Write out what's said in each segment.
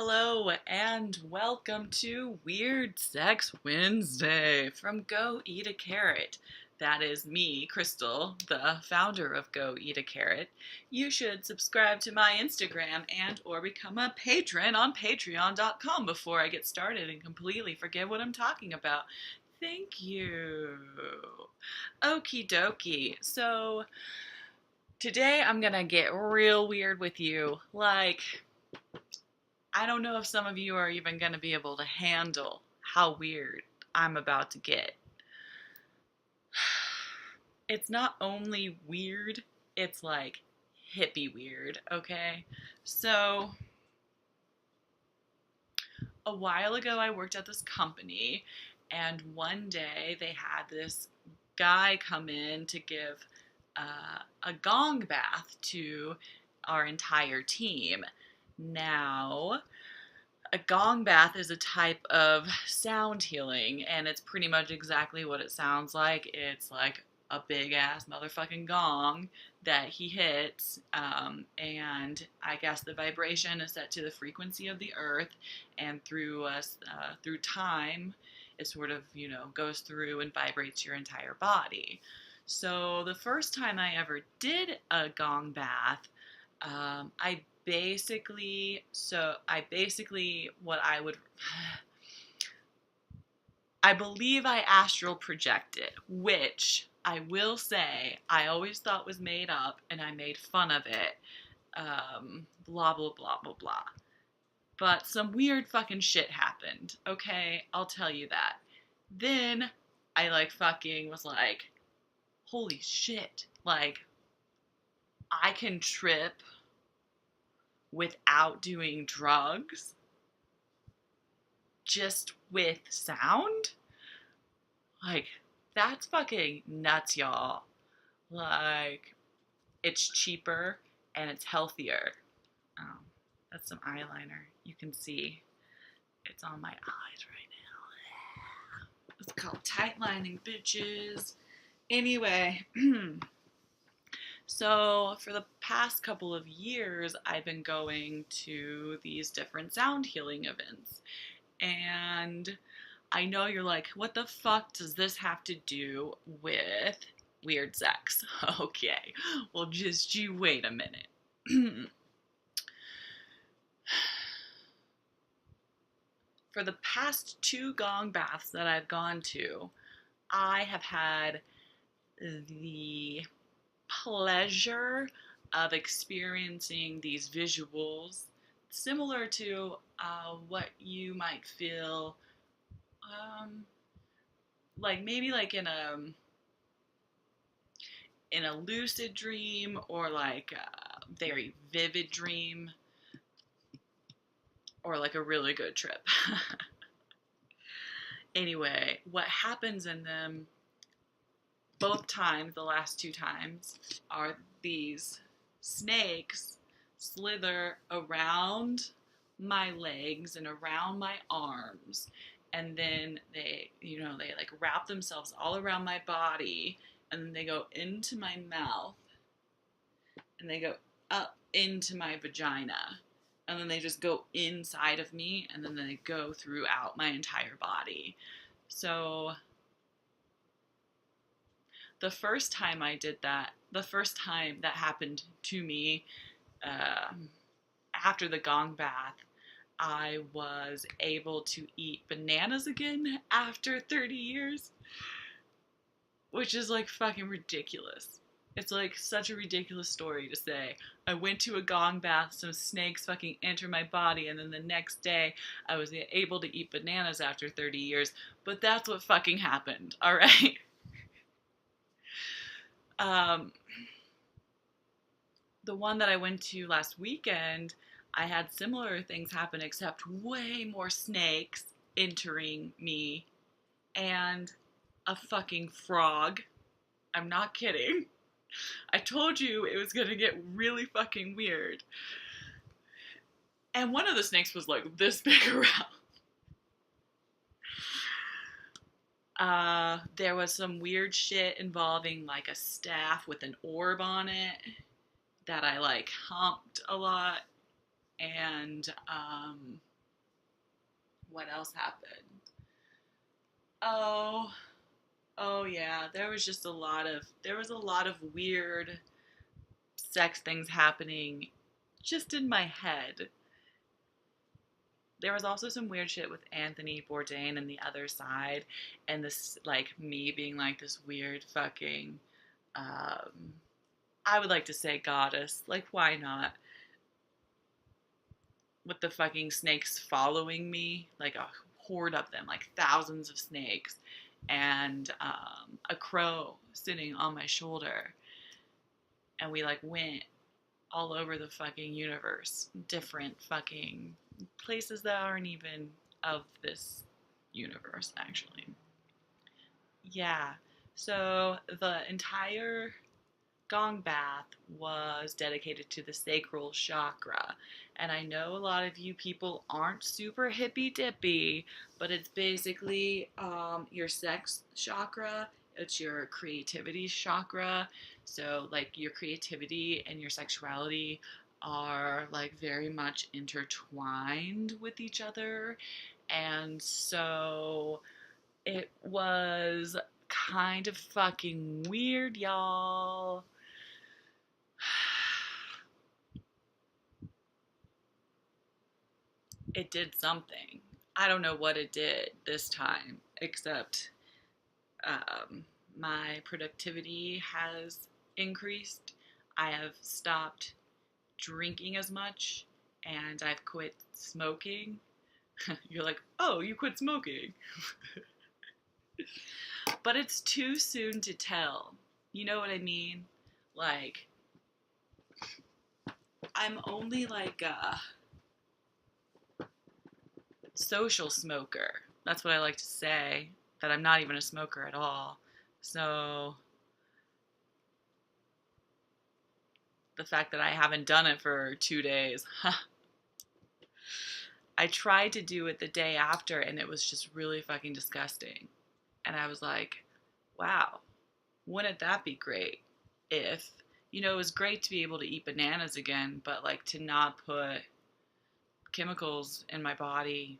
Hello and welcome to Weird Sex Wednesday from Go Eat a Carrot. That is me, Krystal, the founder of Go Eat a Carrot. You should subscribe to my Instagram and or become a patron on patreon.com before I get started and completely forget what I'm talking about. Thank you. Okie dokie. So today I'm gonna get real weird with you. I don't know if some of you are even going to be able to handle how weird I'm about to get. It's not only weird, it's like hippie weird, okay? So, a while ago I worked at this company, and one day they had this guy come in to give a gong bath to our entire team. Now, a gong bath is a type of sound healing, and it's pretty much exactly what it sounds like. It's like a big ass motherfucking gong that he hits, and I guess the vibration is set to the frequency of the earth, and through time, it sort of goes through and vibrates your entire body. So the first time I ever did a gong bath, I basically what I would I believe I astral projected, which I will say I always thought was made up and I made fun of it. Blah blah blah blah blah. But some weird fucking shit happened. Okay, I'll tell you that. Then I fucking was like, holy shit, I can trip without doing drugs, just with sound. That's fucking nuts, y'all. It's cheaper and it's healthier. Oh, that's some eyeliner. You can see it's on my eyes right now. It's called tight lining, bitches. Anyway, so for the past couple of years, I've been going to these different sound healing events. And I know you're like, what the fuck does this have to do with weird sex? Okay, well, just you wait a minute. For the past 2 gong baths that I've gone to, I have had the pleasure of experiencing these visuals similar to what you might feel maybe in a lucid dream, or like a very vivid dream, or like a really good trip. Anyway, what happens in them both times, the last 2 times, are these snakes slither around my legs and around my arms, and then they wrap themselves all around my body, and then they go into my mouth, and they go up into my vagina, and then they just go inside of me, and then they go throughout my entire body. So the first time that happened to me, after the gong bath, I was able to eat bananas again after 30 years, which is fucking ridiculous. It's such a ridiculous story to say. I went to a gong bath, some snakes fucking enter my body, and then the next day I was able to eat bananas after 30 years, but that's what fucking happened, alright? The one that I went to last weekend, I had similar things happen, except way more snakes entering me, and a fucking frog. I'm not kidding. I told you it was gonna get really fucking weird. And one of the snakes was this big around. There was some weird shit involving a staff with an orb on it that I humped a lot. And what else happened? Oh, oh yeah, there was a lot of weird sex things happening just in my head. There was also some weird shit with Anthony Bourdain and the other side, and this, like, me being like this weird fucking, um, I would like to say goddess. Like, why not? With the fucking snakes following me, like a horde of them, like thousands of snakes, and a crow sitting on my shoulder. And we, like, went all over the fucking universe, different fucking places that aren't even of this universe, actually. Yeah. So the entire gong bath was dedicated to the sacral chakra. And I know a lot of you people aren't super hippy dippy, but it's basically your sex chakra, it's your creativity chakra. So, like, your creativity and your sexuality are, like, very much intertwined with each other. And so it was kind of fucking weird, y'all. It did something. I don't know what it did this time, except um, my productivity has increased. I have stopped drinking as much, and I've quit smoking. You're like, oh, you quit smoking. But it's too soon to tell. You know what I mean? Like, I'm only like a social smoker. That's what I like to say, that I'm not even a smoker at all. So the fact that I haven't done it for 2 days, I tried to do it the day after and it was just really fucking disgusting. And I was like, wow, wouldn't that be great if, it was great to be able to eat bananas again, but, like, to not put chemicals in my body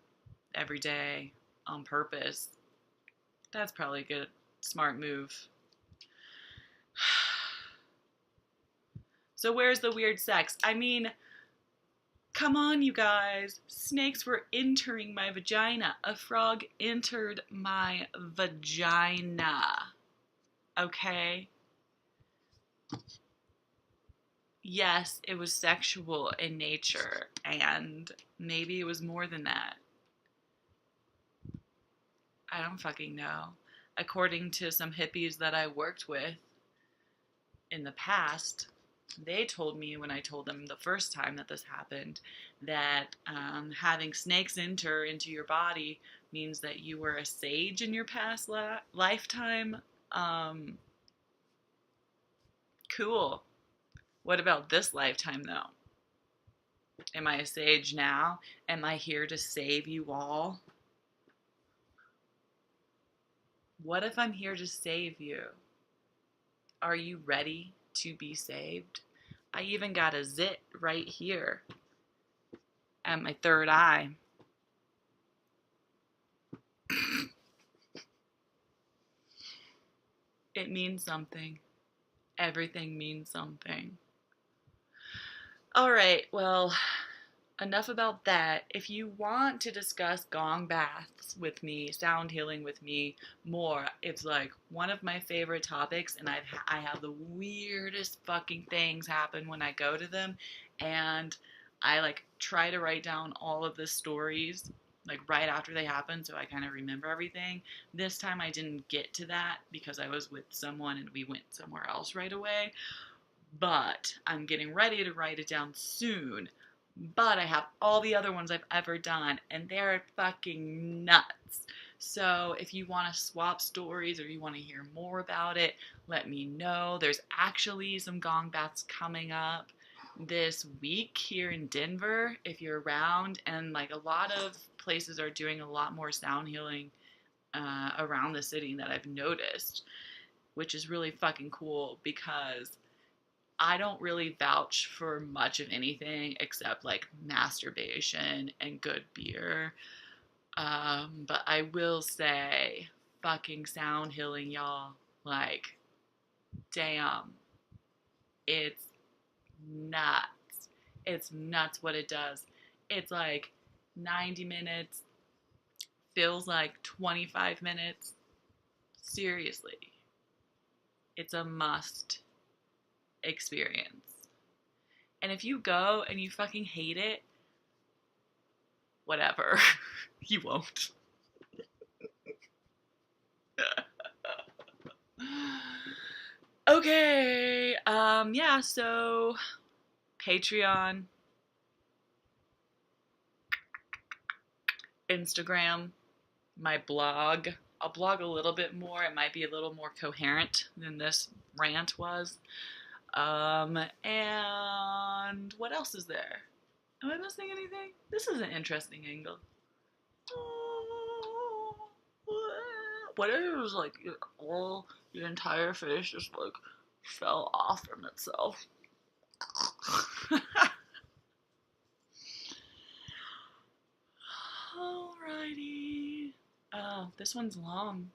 every day on purpose. That's probably a good, smart move. So where's the weird sex? I mean, come on, you guys. Snakes were entering my vagina. A frog entered my vagina. Okay? Yes, it was sexual in nature, and maybe it was more than that. I don't fucking know. According to some hippies that I worked with in the past, they told me when I told them the first time that this happened that having snakes enter into your body means that you were a sage in your past lifetime. Um, cool. What about this lifetime, though? Am I a sage now? Am I here to save you all? What if I'm here to save you? Are you ready to be saved? I even got a zit right here at my third eye. It means something. Everything means something. All right, well, enough about that. If you want to discuss gong baths with me, sound healing with me more, it's like one of my favorite topics, and I have the weirdest fucking things happen when I go to them, and I, like, try to write down all of the stories, like, right after they happen, so I kind of remember everything. This time I didn't get to that because I was with someone and we went somewhere else right away, but I'm getting ready to write it down soon. But I have all the other ones I've ever done, and they're fucking nuts. So if you want to swap stories or you want to hear more about it, let me know. There's actually some gong baths coming up this week here in Denver if you're around, and, like, a lot of places are doing a lot more sound healing around the city that I've noticed, which is really fucking cool because I don't really vouch for much of anything except like masturbation and good beer. But I will say, fucking sound healing, y'all. Like, damn, it's nuts. It's nuts what it does. It's like 90 minutes, feels like 25 minutes. Seriously, it's a must experience. And if you go and you fucking hate it, whatever. You won't. Okay. Yeah, so Patreon, Instagram, my blog. I'll blog a little bit more. It might be a little more coherent than this rant was. And what else is there? Am I missing anything? This is an interesting angle. What if it was like all your entire face just like fell off from itself? Alrighty. Oh, this one's long.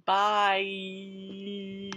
Bye.